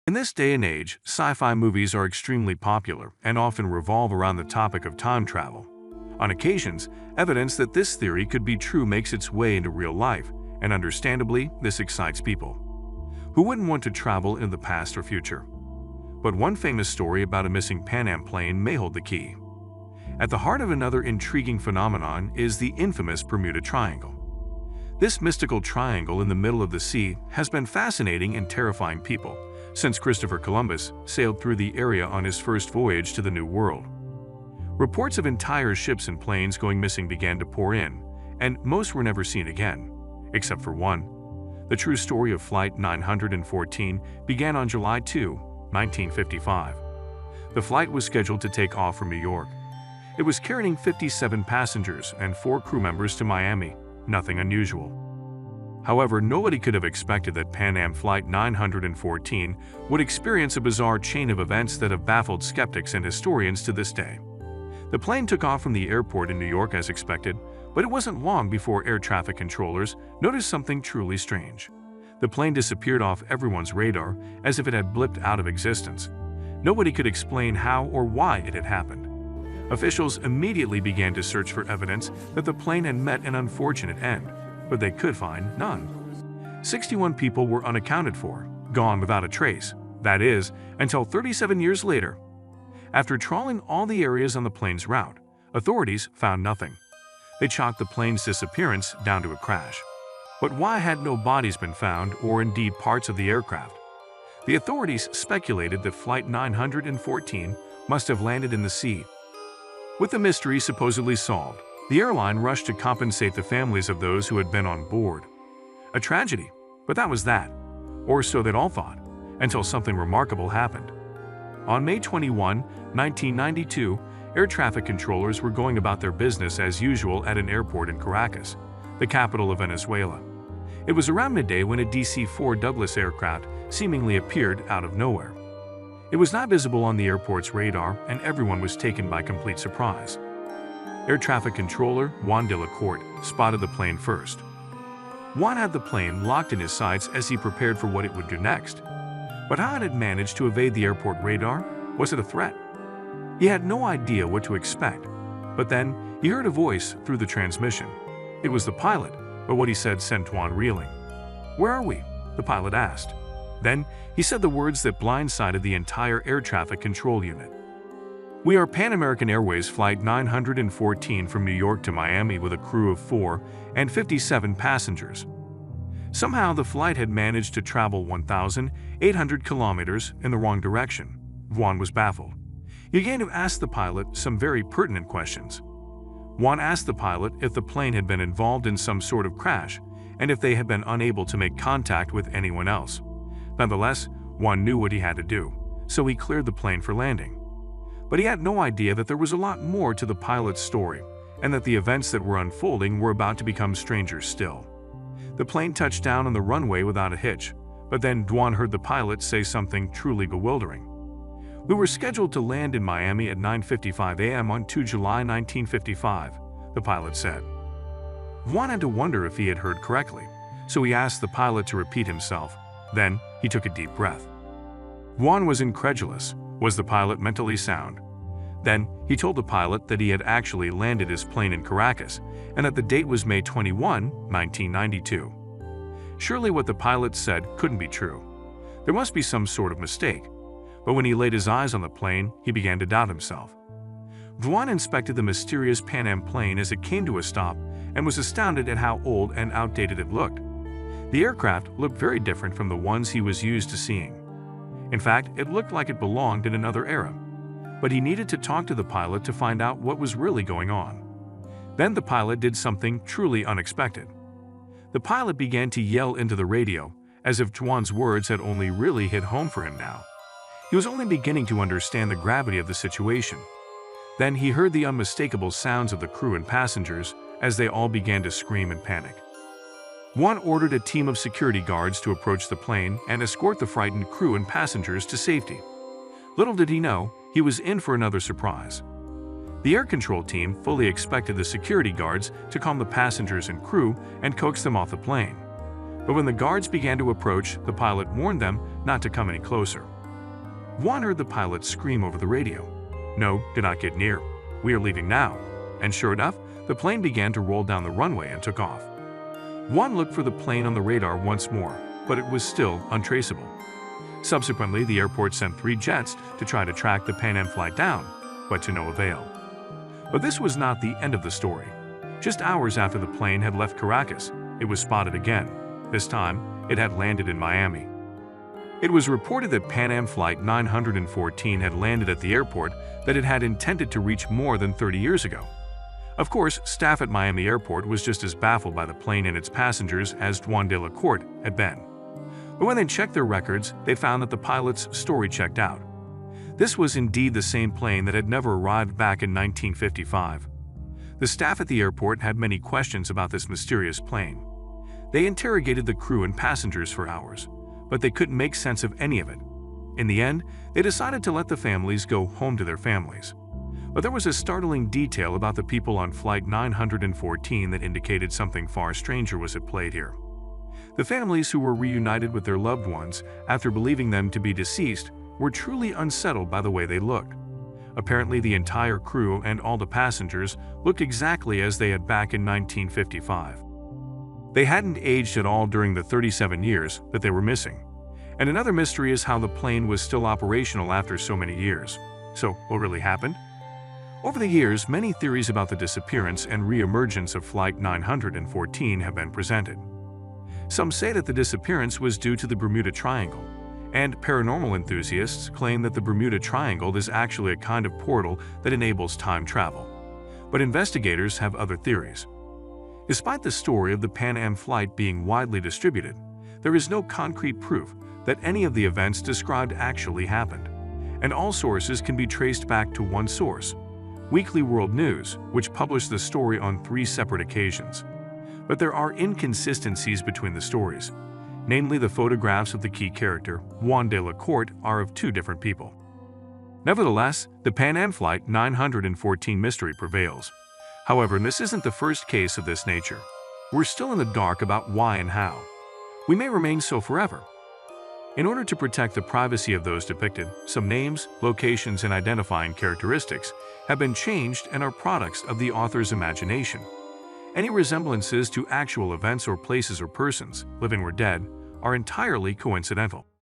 In this day and age, sci-fi movies are extremely popular and often revolve around the topic of time travel. On occasions, evidence that this theory could be true makes its way into real life, and understandably, this excites people. Who wouldn't want to travel in the past or future? But one famous story about a missing Pan Am plane may hold the key. At the heart of another intriguing phenomenon is the infamous Bermuda Triangle. This mystical triangle in the middle of the sea has been fascinating and terrifying people since Christopher Columbus sailed through the area on his first voyage to the New World. Reports of entire ships and planes going missing began to pour in, and most were never seen again, except for one. The true story of Flight 914 began on July 2, 1955. The flight was scheduled to take off from New York. It was carrying 57 passengers and 4 crew members to Miami, nothing unusual. However, nobody could have expected that Pan Am Flight 914 would experience a bizarre chain of events that have baffled skeptics and historians to this day. The plane took off from the airport in New York as expected, but it wasn't long before air traffic controllers noticed something truly strange. The plane disappeared off everyone's radar as if it had blipped out of existence. Nobody could explain how or why it had happened. Officials immediately began to search for evidence that the plane had met an unfortunate end, but they could find none. 61 people were unaccounted for, gone without a trace, that is, until 37 years later. After trawling all the areas on the plane's route, authorities found nothing. They chalked the plane's disappearance down to a crash. But why had no bodies been found, or indeed parts of the aircraft? The authorities speculated that Flight 914 must have landed in the sea. With the mystery supposedly solved, the airline rushed to compensate the families of those who had been on board. A tragedy, but that was that. Or so they'd all thought, until something remarkable happened. On May 21, 1992, air traffic controllers were going about their business as usual at an airport in Caracas, the capital of Venezuela. It was around midday when a DC-4 Douglas aircraft seemingly appeared out of nowhere. It was not visible on the airport's radar, and everyone was taken by complete surprise. Air traffic controller Juan de la Corte spotted the plane first. Juan had the plane locked in his sights as he prepared for what it would do next. But how had it managed to evade the airport radar? Was it a threat? He had no idea what to expect. But then, he heard a voice through the transmission. It was the pilot, but what he said sent Juan reeling. "Where are we?" the pilot asked. Then, he said the words that blindsided the entire air traffic control unit. "We are Pan American Airways Flight 914 from New York to Miami with a crew of 4 and 57 passengers." Somehow, the flight had managed to travel 1,800 kilometers in the wrong direction. Juan was baffled. He began to ask the pilot some very pertinent questions. Juan asked the pilot if the plane had been involved in some sort of crash and if they had been unable to make contact with anyone else. Nonetheless, Juan knew what he had to do, so he cleared the plane for landing. But he had no idea that there was a lot more to the pilot's story, and that the events that were unfolding were about to become stranger still. The plane touched down on the runway without a hitch, but then Juan heard the pilot say something truly bewildering. "We were scheduled to land in Miami at 9:55 a.m. on 2 July 1955, the pilot said. Juan had to wonder if he had heard correctly, so he asked the pilot to repeat himself. Then, he took a deep breath. Juan was incredulous. Was the pilot mentally sound? Then, he told the pilot that he had actually landed his plane in Caracas and that the date was May 21, 1992. Surely what the pilot said couldn't be true. There must be some sort of mistake. But when he laid his eyes on the plane, he began to doubt himself. Juan inspected the mysterious Pan Am plane as it came to a stop and was astounded at how old and outdated it looked. The aircraft looked very different from the ones he was used to seeing. In fact, it looked like it belonged in another era. But he needed to talk to the pilot to find out what was really going on. Then the pilot did something truly unexpected. The pilot began to yell into the radio, as if Juan's words had only really hit home for him now. He was only beginning to understand the gravity of the situation. Then he heard the unmistakable sounds of the crew and passengers as they all began to scream in panic. Juan ordered a team of security guards to approach the plane and escort the frightened crew and passengers to safety. Little did he know, he was in for another surprise. The air control team fully expected the security guards to calm the passengers and crew and coax them off the plane. But when the guards began to approach, the pilot warned them not to come any closer. Juan heard the pilot scream over the radio, "No, do not get near. We are leaving now." And sure enough, the plane began to roll down the runway and took off. Juan looked for the plane on the radar once more, but it was still untraceable. Subsequently, the airport sent 3 jets to try to track the Pan Am flight down, but to no avail. But this was not the end of the story. Just hours after the plane had left Caracas, it was spotted again. This time, it had landed in Miami. It was reported that Pan Am Flight 914 had landed at the airport that it had intended to reach more than 30 years ago. Of course, staff at Miami Airport was just as baffled by the plane and its passengers as Juan de la Corte had been. But when they checked their records, they found that the pilot's story checked out. This was indeed the same plane that had never arrived back in 1955. The staff at the airport had many questions about this mysterious plane. They interrogated the crew and passengers for hours, but they couldn't make sense of any of it. In the end, they decided to let the families go home to their families. But there was a startling detail about the people on Flight 914 that indicated something far stranger was at play here. The families who were reunited with their loved ones after believing them to be deceased were truly unsettled by the way they looked. Apparently, the entire crew and all the passengers looked exactly as they had back in 1955. They hadn't aged at all during the 37 years that they were missing. And another mystery is how the plane was still operational after so many years. So, what really happened? Over the years, many theories about the disappearance and re-emergence of Flight 914 have been presented. Some say that the disappearance was due to the Bermuda Triangle, and paranormal enthusiasts claim that the Bermuda Triangle is actually a kind of portal that enables time travel. But investigators have other theories. Despite the story of the Pan Am flight being widely distributed, there is no concrete proof that any of the events described actually happened, and all sources can be traced back to one source, Weekly World News, which published the story on 3 separate occasions. But there are inconsistencies between the stories. Namely, the photographs of the key character, Juan de la Corte, are of 2 different people. Nevertheless, the Pan Am Flight 914 mystery prevails. However, this isn't the first case of this nature. We're still in the dark about why and how. We may remain so forever. In order to protect the privacy of those depicted, some names, locations, and identifying characteristics have been changed and are products of the author's imagination. Any resemblances to actual events or places or persons, living or dead, are entirely coincidental.